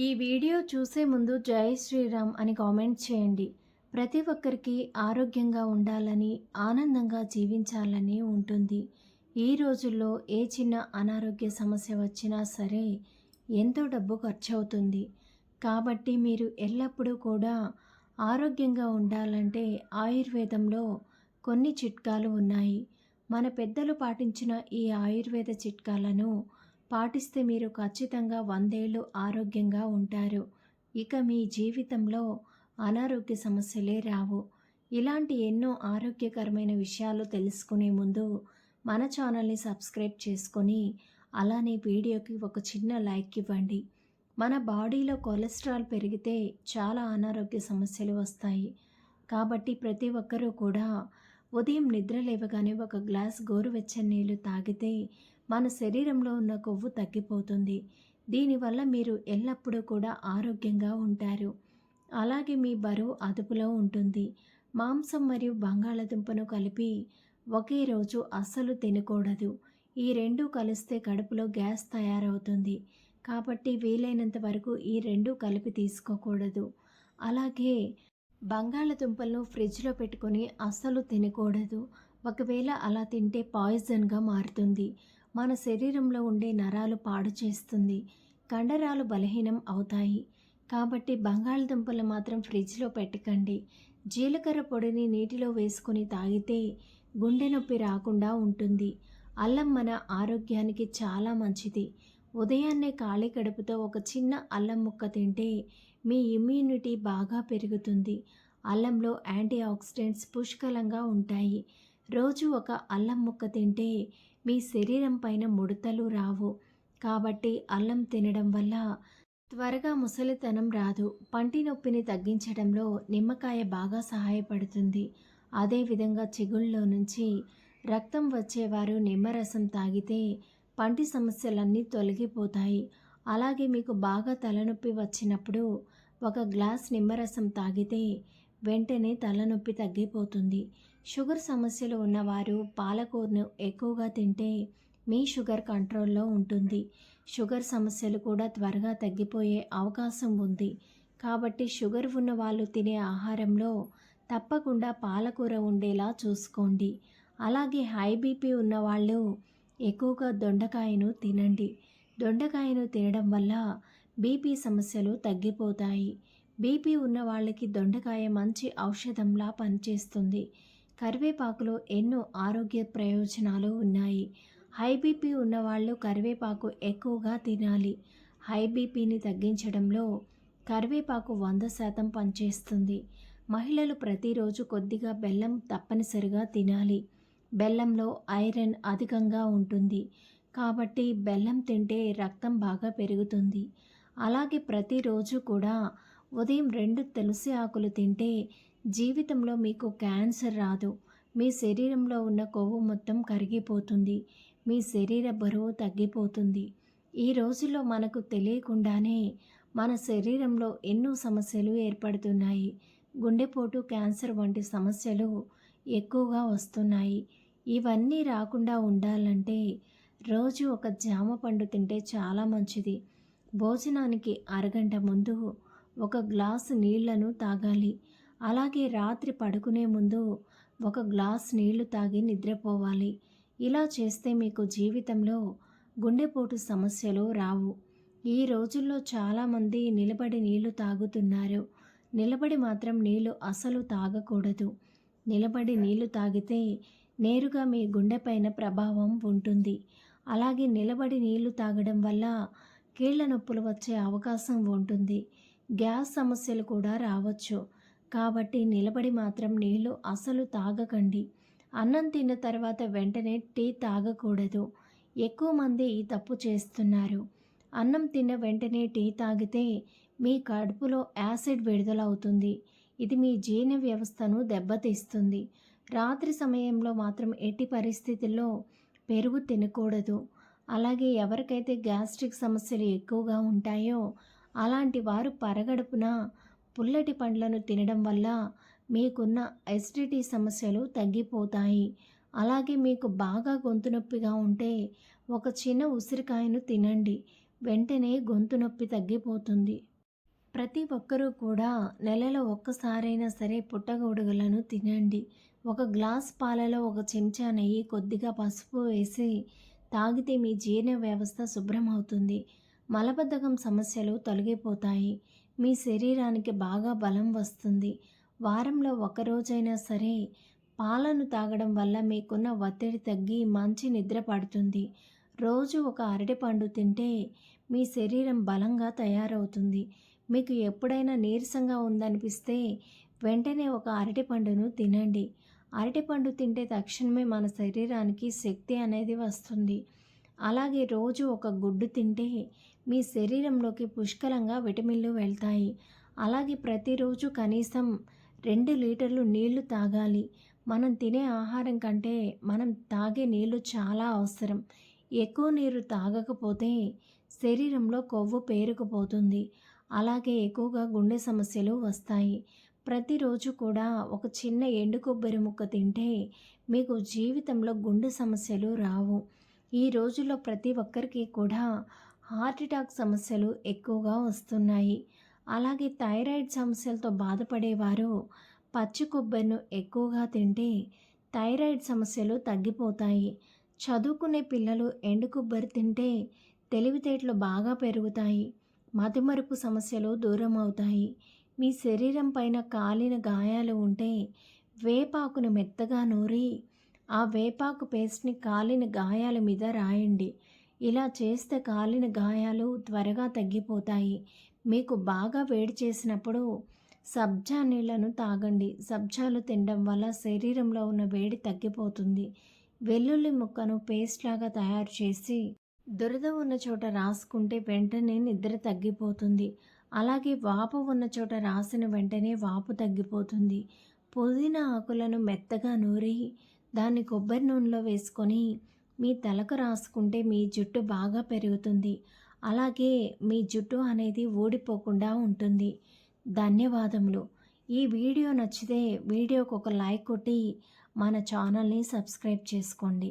ఈ వీడియో చూసే ముందు జై శ్రీరామ్ అని కామెంట్ చేయండి. ప్రతి ఒక్కరికి ఆరోగ్యంగా ఉండాలని, ఆనందంగా జీవించాలని ఉంటుంది. ఈ రోజుల్లో ఏ చిన్న అనారోగ్య సమస్య వచ్చినా సరే ఎంతో డబ్బు ఖర్చు అవుతుంది. కాబట్టి మీరు ఎల్లప్పుడూ కూడా ఆరోగ్యంగా ఉండాలంటే ఆయుర్వేదంలో కొన్ని చిట్కాలు ఉన్నాయి. మన పెద్దలు పాటించిన ఈ ఆయుర్వేద చిట్కాలను పాటిస్తే మీరు ఖచ్చితంగా 100 ఏళ్ళు ఆరోగ్యంగా ఉంటారు. ఇక మీ జీవితంలో అనారోగ్య సమస్యలే రావు. ఇలాంటి ఎన్నో ఆరోగ్యకరమైన విషయాలు తెలుసుకునే ముందు మన ఛానల్ని సబ్స్క్రైబ్ చేసుకొని అలానే వీడియోకి ఒక చిన్న లైక్ ఇవ్వండి. మన బాడీలో కొలెస్ట్రాల్ పెరిగితే చాలా అనారోగ్య సమస్యలు వస్తాయి. కాబట్టి ప్రతి ఒక్కరూ కూడా ఉదయం నిద్ర లేవగానే ఒక గ్లాస్ గోరువెచ్చని నీళ్లు తాగితే మన శరీరంలో ఉన్న కొవ్వు తగ్గిపోతుంది. దీనివల్ల మీరు ఎల్లప్పుడూ కూడా ఆరోగ్యంగా ఉంటారు. అలాగే మీ బరువు అదుపులో ఉంటుంది. మాంసం మరియు బంగాళాదుంపను కలిపి ఒకే రోజు అస్సలు తినకూడదు. ఈ రెండు కలిస్తే కడుపులో గ్యాస్ తయారవుతుంది. కాబట్టి వీలైనంత వరకు ఈ రెండు కలిపి తీసుకోకూడదు. అలాగే బంగాళదుంపలను ఫ్రిడ్జ్లో పెట్టుకొని అస్సలు తినకూడదు. ఒకవేళ అలా తింటే పాయిజన్గా మారుతుంది. మన శరీరంలో ఉండే నరాలు పాడు చేస్తుంది. కండరాలు బలహీనం అవుతాయి. కాబట్టి బంగాళదుంపలు మాత్రం ఫ్రిడ్జ్లో పెట్టకండి. జీలకర్ర పొడిని నీటిలో వేసుకొని తాగితే గుండె నొప్పి రాకుండా ఉంటుంది. అల్లం మన ఆరోగ్యానికి చాలా మంచిది. ఉదయాన్నే ఖాళీ కడుపుతో ఒక చిన్న అల్లం ముక్క తింటే మీ ఇమ్యూనిటీ బాగా పెరుగుతుంది. అల్లంలో యాంటీ ఆక్సిడెంట్స్ పుష్కలంగా ఉంటాయి. రోజు ఒక అల్లం ముక్క తింటే మీ శరీరం పైన ముడతలు రావు. కాబట్టి అల్లం తినడం వల్ల త్వరగా ముసలితనం రాదు. పంటి నొప్పిని తగ్గించడంలో నిమ్మకాయ బాగా సహాయపడుతుంది. అదేవిధంగా చిగుళ్ళలో నుంచి రక్తం వచ్చేవారు నిమ్మరసం తాగితే పంటి సమస్యలన్నీ తొలగిపోతాయి. అలాగే మీకు బాగా తలనొప్పి వచ్చినప్పుడు ఒక గ్లాస్ నిమ్మరసం తాగితే వెంటనే తలనొప్పి తగ్గిపోతుంది. షుగర్ సమస్యలు ఉన్నవారు పాలకూరను ఎక్కువగా తింటే మీ షుగర్ కంట్రోల్లో ఉంటుంది. షుగర్ సమస్యలు కూడా త్వరగా తగ్గిపోయే అవకాశం ఉంది. కాబట్టి షుగర్ ఉన్న వాళ్ళు తినే ఆహారంలో తప్పకుండా పాలకూర ఉండేలా చూసుకోండి. అలాగే హై బీపీ ఉన్నవాళ్ళు ఎక్కువగా దొండకాయను తినండి. దొండకాయను తినడం వల్ల బీపీ సమస్యలు తగ్గిపోతాయి. బీపీ ఉన్న వాళ్ళకి దొండకాయ మంచి ఔషధంలా పనిచేస్తుంది. కరివేపాకులో ఎన్నో ఆరోగ్య ప్రయోజనాలు ఉన్నాయి. హై బీపీ ఉన్నవాళ్ళు కరివేపాకు ఎక్కువగా తినాలి. హై బీపీని తగ్గించడంలో కరివేపాకు 100% పనిచేస్తుంది. మహిళలు ప్రతిరోజు కొద్దిగా బెల్లం తప్పనిసరిగా తినాలి. బెల్లంలో ఐరన్ అధికంగా ఉంటుంది. కాబట్టి బెల్లం తింటే రక్తం బాగా పెరుగుతుంది. అలాగే ప్రతిరోజు కూడా ఉదయం 2 తులసి ఆకులు తింటే జీవితంలో మీకు క్యాన్సర్ రాదు. మీ శరీరంలో ఉన్న కొవ్వు మొత్తం కరిగిపోతుంది. మీ శరీర బరువు తగ్గిపోతుంది. ఈ రోజుల్లో మనకు తెలియకుండానే మన శరీరంలో ఎన్నో సమస్యలు ఏర్పడుతున్నాయి. గుండెపోటు, క్యాన్సర్ వంటి సమస్యలు ఎక్కువగా వస్తున్నాయి. ఇవన్నీ రాకుండా ఉండాలంటే రోజు ఒక జామ పండు తింటే చాలా మంచిది. భోజనానికి అరగంట ముందు ఒక గ్లాసు నీళ్లను తాగాలి. అలాగే రాత్రి పడుకునే ముందు ఒక గ్లాస్ నీళ్లు తాగి నిద్రపోవాలి. ఇలా చేస్తే మీకు జీవితంలో గుండెపోటు సమస్యలు రావు. ఈ రోజుల్లో చాలామంది నిలబడి నీళ్లు తాగుతున్నారు. నిలబడి మాత్రం నీళ్లు అసలు తాగకూడదు. నిలబడి నీళ్లు తాగితే నేరుగా మీ గుండెపైన ప్రభావం ఉంటుంది. అలాగే నిలబడి నీళ్లు తాగడం వల్ల కీళ్ల నొప్పులు వచ్చే అవకాశం ఉంటుంది. గ్యాస్ సమస్యలు కూడా రావచ్చు. కాబట్టి నిలబడి మాత్రం నీళ్లు అసలు తాగకండి. అన్నం తిన్న తర్వాత వెంటనే టీ తాగకూడదు. ఎక్కువ మంది ఈ తప్పు చేస్తున్నారు. అన్నం తిన్న వెంటనే టీ తాగితే మీ కడుపులో యాసిడ్ విడుదలవుతుంది. ఇది మీ జీర్ణ వ్యవస్థను దెబ్బతీస్తుంది. రాత్రి సమయంలో మాత్రం ఎట్టి పరిస్థితుల్లో పెరుగు తినకూడదు. అలాగే ఎవరికైతే గ్యాస్ట్రిక్ సమస్యలు ఎక్కువగా ఉంటాయో అలాంటి వారు పరగడుపున పుల్లటి పండ్లను తినడం వల్ల మీకున్న ఎసిడిటీ సమస్యలు తగ్గిపోతాయి. అలాగే మీకు బాగా గొంతు నొప్పిగా ఉంటే ఒక చిన్న ఉసిరికాయను తినండి. వెంటనే గొంతు నొప్పి తగ్గిపోతుంది. ప్రతి ఒక్కరూ కూడా నెలలో ఒక్కసారైనా సరే పుట్టగొడుగులను తినండి. ఒక గ్లాస్ పాలలో ఒక చెంచా నెయ్యి, కొద్దిగా పసుపు వేసి తాగితే మీ జీర్ణ వ్యవస్థ శుభ్రం అవుతుంది. మలబద్ధకం సమస్యలు తొలగిపోతాయి. మీ శరీరానికి బాగా బలం వస్తుంది. వారంలో ఒకరోజైనా సరే పాలను తాగడం వల్ల మీకున్న ఒత్తిడి తగ్గి మంచి నిద్ర పడుతుంది. రోజు ఒక అరటిపండు తింటే మీ శరీరం బలంగా తయారవుతుంది. మీకు ఎప్పుడైనా నీరసంగా ఉందనిపిస్తే వెంటనే ఒక అరటిపండును తినండి. అరటిపండు తింటే తక్షణమే మన శరీరానికి శక్తి అనేది వస్తుంది. అలాగే రోజు ఒక గుడ్డు తింటే మీ శరీరంలోకి పుష్కలంగా విటమిన్లు వెళ్తాయి. అలాగే ప్రతిరోజు కనీసం 2 లీటర్లు నీళ్లు తాగాలి. మనం తినే ఆహారం కంటే మనం తాగే నీళ్లు చాలా అవసరం. ఎక్కువ నీరు తాగకపోతే శరీరంలో కొవ్వు పేరుకుపోతుంది. అలాగే ఎక్కువగా గుండె సమస్యలు వస్తాయి. ప్రతిరోజు కూడా ఒక చిన్న ఎండు కొబ్బరి ముక్క తింటే మీకు జీవితంలో గుండె సమస్యలు రావు. ఈ రోజుల్లో ప్రతి ఒక్కరికి కూడా హార్ట్ అటాక్ సమస్యలు ఎక్కువగా వస్తున్నాయి. అలాగే థైరాయిడ్ సమస్యలతో బాధపడేవారు పచ్చి కొబ్బరిను ఎక్కువగా తింటే థైరాయిడ్ సమస్యలు తగ్గిపోతాయి. చదువుకునే పిల్లలు ఎండు కొబ్బరి తింటే తెలివితేటలు బాగా పెరుగుతాయి. మతిమరుపు సమస్యలు దూరం అవుతాయి. మీ శరీరం పైన కాలిన గాయాలు ఉంటే వేపాకును మెత్తగా నూరి ఆ వేపాకు పేస్ట్ని కాలిన గాయాల మీద రాయండి. ఇలా చేస్తే కాలిన గాయాలు త్వరగా తగ్గిపోతాయి. మీకు బాగా వేడి చేసినప్పుడు సబ్జా నీళ్లను తాగండి. సబ్జాలు తినడం వల్ల శరీరంలో ఉన్న వేడి తగ్గిపోతుంది. వెల్లుల్లి ముక్కను పేస్ట్ లాగా తయారు చేసి దురద ఉన్న చోట రాసుకుంటే వెంటనే నిద్ర తగ్గిపోతుంది. అలాగే వాపు ఉన్న చోట రాసిన వెంటనే వాపు తగ్గిపోతుంది. పుదీనా ఆకులను మెత్తగా నూరి దాన్ని కొబ్బరి నూనెలో వేసుకొని మీ తలకు రాసుకుంటే మీ జుట్టు బాగా పెరుగుతుంది. అలాగే మీ జుట్టు అనేది ఊడిపోకుండా ఉంటుంది. ధన్యవాదములు. ఈ వీడియో నచ్చితే వీడియోకి ఒక లైక్ కొట్టి మన ఛానల్ని సబ్స్క్రైబ్ చేసుకోండి.